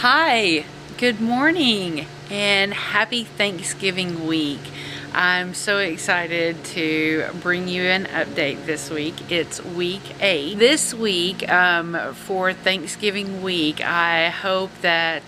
Hi, good morning, and happy Thanksgiving week. I'm so excited to bring you an update this week. It's week 8. This week, for Thanksgiving week, I hope that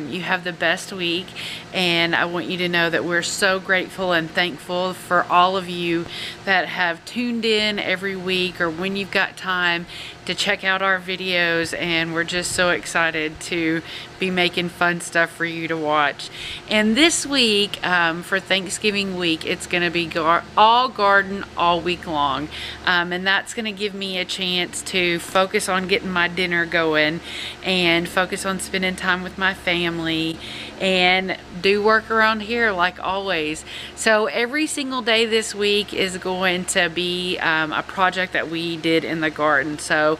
you have the best week, and I want you to know that we're so grateful and thankful for all of you that have tuned in every week or when you've got time to check out our videos, and we're just so excited to be making fun stuff for you to watch. And this week, for Thanksgiving week, it's going to be all garden all week long, and that's going to give me a chance to focus on getting my dinner going and focus on spending time with my family and do work around here like always. So every single day this week is going to be a project that we did in the garden. So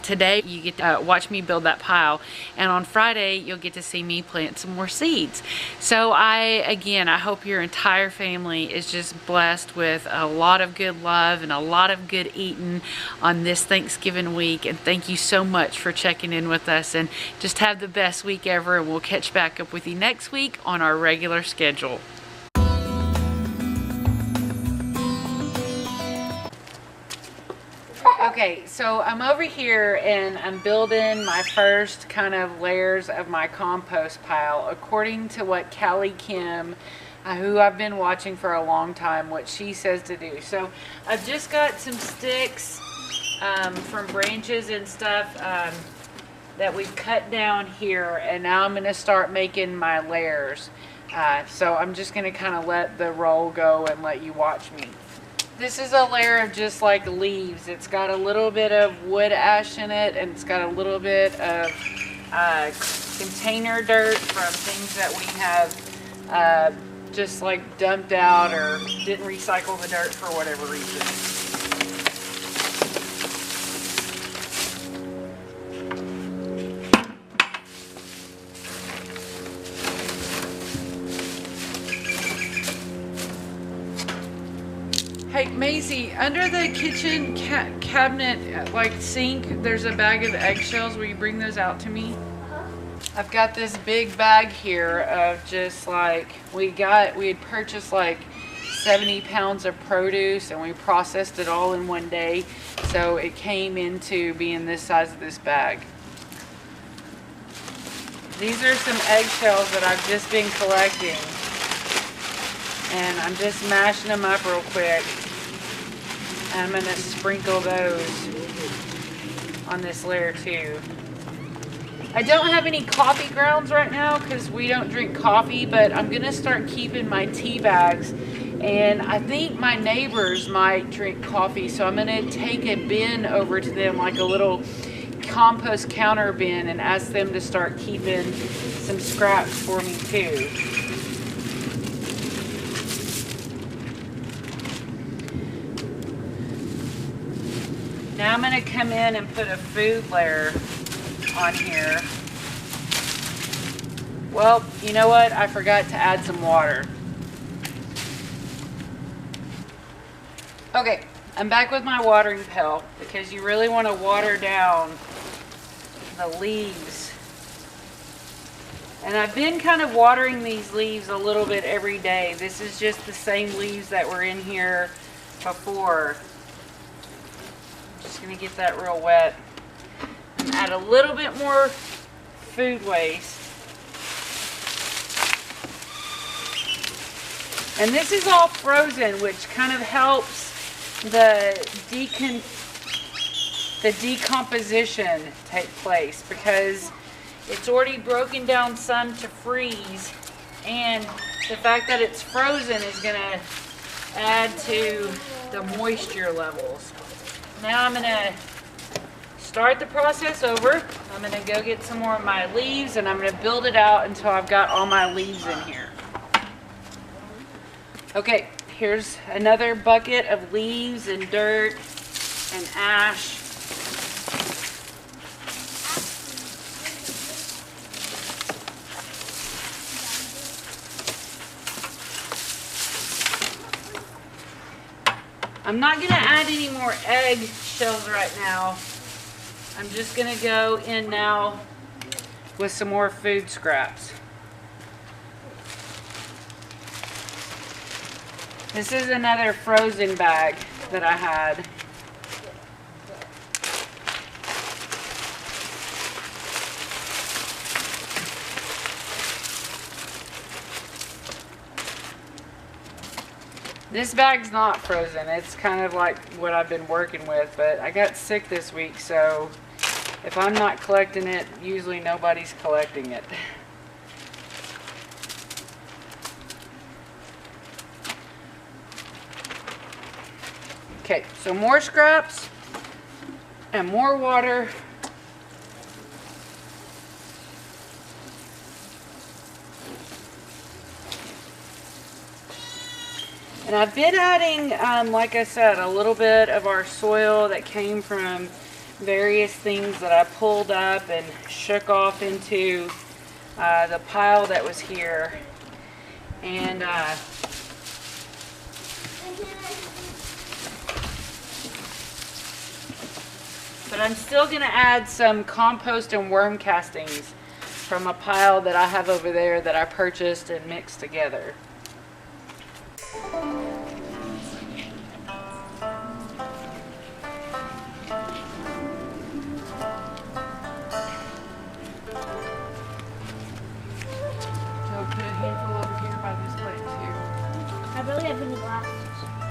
today you get to watch me build that pile, and on Friday you'll get to see me plant some more seeds. So I hope your entire family is just blessed with a lot of good love and a lot of good eating on this Thanksgiving week, and thank you so much for checking in with us, and just have the best week ever, and we'll catch back up with you next week on our regular schedule. Okay, so I'm over here and I'm building my first kind of layers of my compost pile according to what CaliKim, who I've been watching for a long time, what she says to do. So I've just got some sticks from branches and stuff that we've cut down here, and now I'm going to start making my layers. So I'm just going to kind of let the roll go and let you watch me. This is a layer of just like leaves. It's got a little bit of wood ash in it, and it's got a little bit of container dirt from things that we have just like dumped out or didn't recycle the dirt for whatever reason. Hey, Maisie, under the kitchen cabinet, like sink, there's a bag of eggshells. Will you bring those out to me? I've got this big bag here of just like, we had purchased like 70 pounds of produce, and we processed it all in one day. So it came into being this size of this bag. These are some eggshells that I've just been collecting, and I'm just mashing them up real quick. I'm going to sprinkle those on this layer too. I don't have any coffee grounds right now because we don't drink coffee, but I'm going to start keeping my tea bags, and I think my neighbors might drink coffee, so I'm going to take a bin over to them, like a little compost counter bin, and ask them to start keeping some scraps for me too. Now I'm going to come in and put a food layer on here. Well, you know what? I forgot to add some water. Okay, I'm back with my watering pail because you really want to water down the leaves. And I've been kind of watering these leaves a little bit every day. This is just the same leaves that were in here before. Just going to get that real wet and add a little bit more food waste. And this is all frozen, which kind of helps the decomposition take place, because it's already broken down some to freeze, and the fact that it's frozen is going to add to the moisture levels. Now I'm going to start the process over. I'm going to go get some more of my leaves, and I'm going to build it out until I've got all my leaves in here. Okay, here's another bucket of leaves and dirt and ash. I'm not going to add any more egg shells right now. I'm just going to go in now with some more food scraps. This is another frozen bag that I had. This bag's not frozen. It's kind of like what I've been working with, but I got sick this week, so if I'm not collecting it, usually nobody's collecting it. Okay, so more scraps and more water. And I've been adding, like I said, a little bit of our soil that came from various things that I pulled up and shook off into the pile that was here. And but I'm still going to add some compost and worm castings from a pile that I have over there that I purchased and mixed together. I really have any glasses.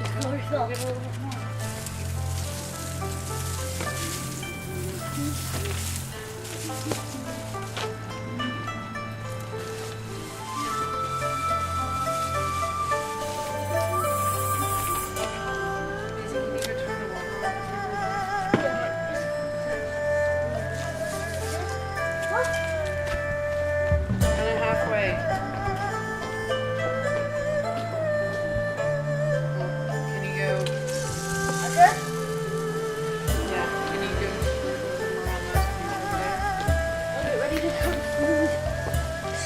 Just go refill. Get a little bit more.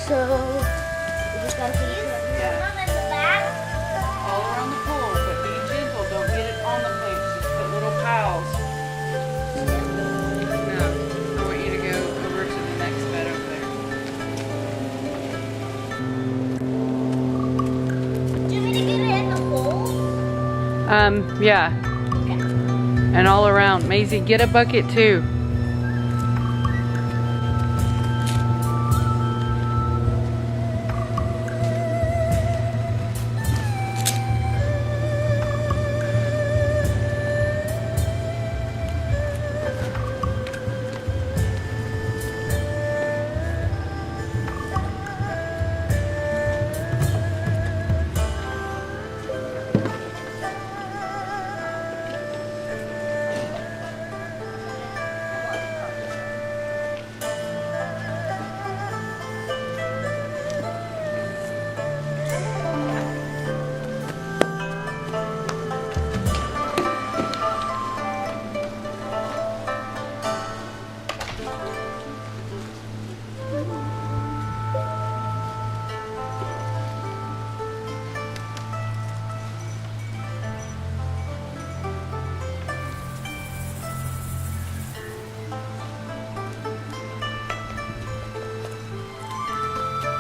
So, we just gotta finish it. All around the pool, but be gentle. Don't get it on the plates. Just put little piles. No, I want you to go over to the next bed over there. Do you want me to get it in the hole? Yeah. Okay. And all around. Maisie, get a bucket too.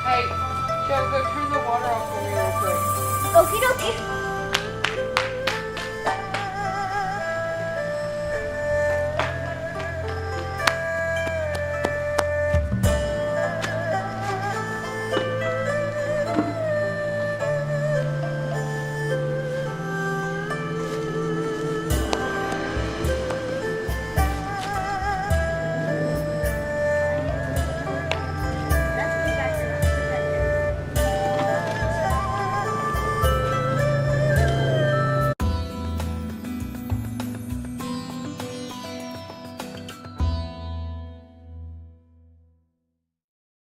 Hey, Joe, go turn the water off for me real quick. Okie dokie.